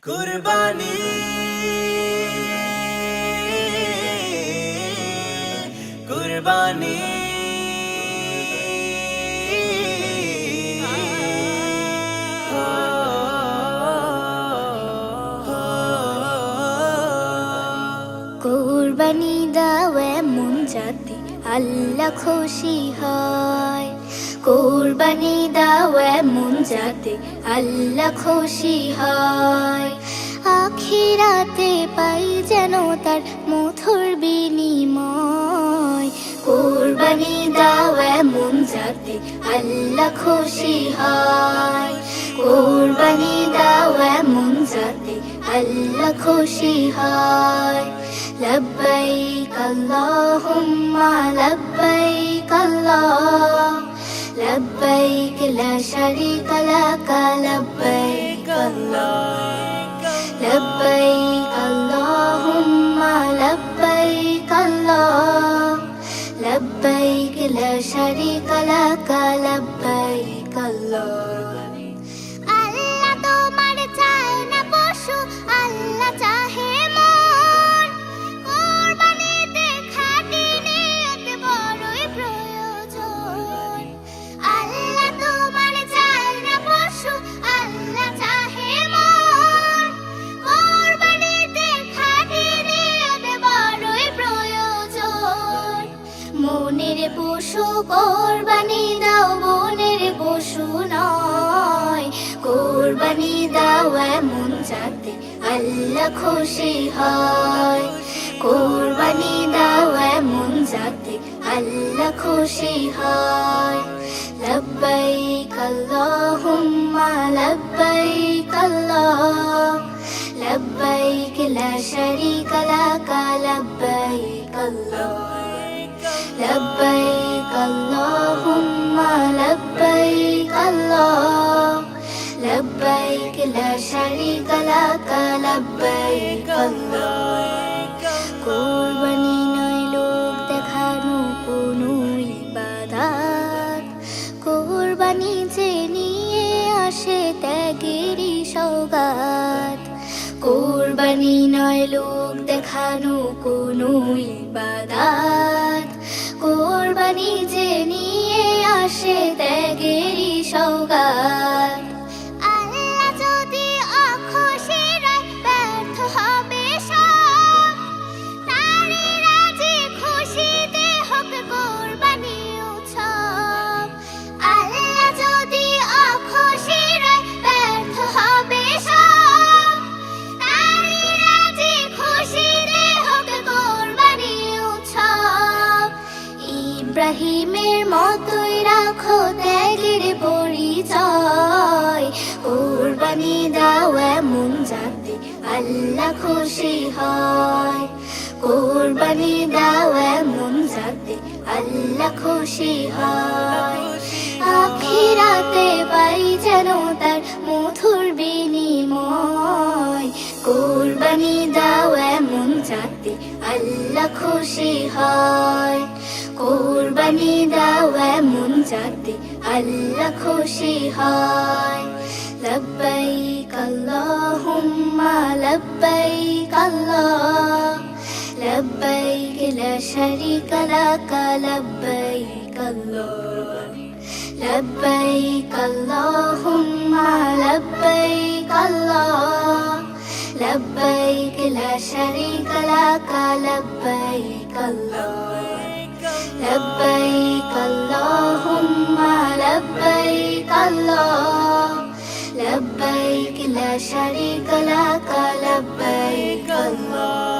কুরবানি কুরবানি কুরবানি দাও এমন যাতে আল্লাহ খুশি হয়। কুরবানি দাও এমন যাতে আল্লাহ খুশি হয়। আখিরাতে পাই যেন তার মধুর বিনিময়। কুরবানি দাও এমন যাতে আল্লাহ খুশি হয়। কুরবানি দাও এমন যাতে আল্লাহ খুশি হয়। لبيك اللهم لبيك الله لبيك لا شريك لك لبيك الله لبيك اللهم لبيك الله لبيك لا شريك لك لبيك الله আল্লাহ তোমার চায় না পশু, আল্লাহ চাহে মন। কুরবানিতে খাঁটি নিয়ত বড়ই প্রয়োজন। আল্লাহ তোমার চায় না পশু, আল্লাহ চাহে মন। কুরবানিতে খাঁটি নিয়ত বড়ই প্রয়োজন। মনের পশু কুরবানি দাও, মনের পশু নয়। কুরবানি দাও এমন যাতে আল্লাহ খুশি হয়। কুরবানি দাও এমন যাতে আল্লাহ খুশি হয়। লব্বাইক আল্লাহুম্মা লব্বাইক আল্লাহ লব্বাইক লা শারীকা লাকা লব্বাইক আল্লাহ لبيك اللهم لبيك الله لبيك لا شريك لك لبيك الله কুরবানি নয় লোক দেখানো কোনো ইবাদত। কুরবানি যে নিয়ে আসে ত্যাগেরই সওগাত। কুরবানি নয় লোক দেখানো কোনো ইবাদত। কুরবানি যে নিয়ে আসে ত্যাগেরই সওগাত। আল্লাহ যদি অখুশি হয় ব্যর্থ হবে সব। তারই রাজি খুশিতে হোক কুরবানি উৎসব। আল্লাহ যদি অখুশি হয় ব্যর্থ হবে সব। তারই রাজি খুশিতে হোক কুরবানি উৎসব। ইব্রাহিমের মতোই রাখো ত্যাগের পরিচয়। কুরবানি দাও এমন যাতে আল্লাহ খুশি হয়। কুরবানি দাও এমন যাতে আল্লাহ খুশি হয়। আখিরাতে পাই যেন তার মধুর বিনিময়। কুরবানি দাও এমন যাতে আল্লাহ খুশি হয়। কুরবানি দাও এমন যাতে আল্লাহ খুশি হয়। লব্বাইক আল্লাহুম্মা লব্বাইক আল্লাহ লব্বাইক লা শারীকা লাকা লব্বাইক আল্লাহ লব্বাইক আল্লাহুম্মা লব্বাইক আল্লাহ লব্বাইক লা শারীকা লাকা লব্বাইক আল্লাহ لبيك اللهم لبيك الله لبيك لا شريك لك لبيك الله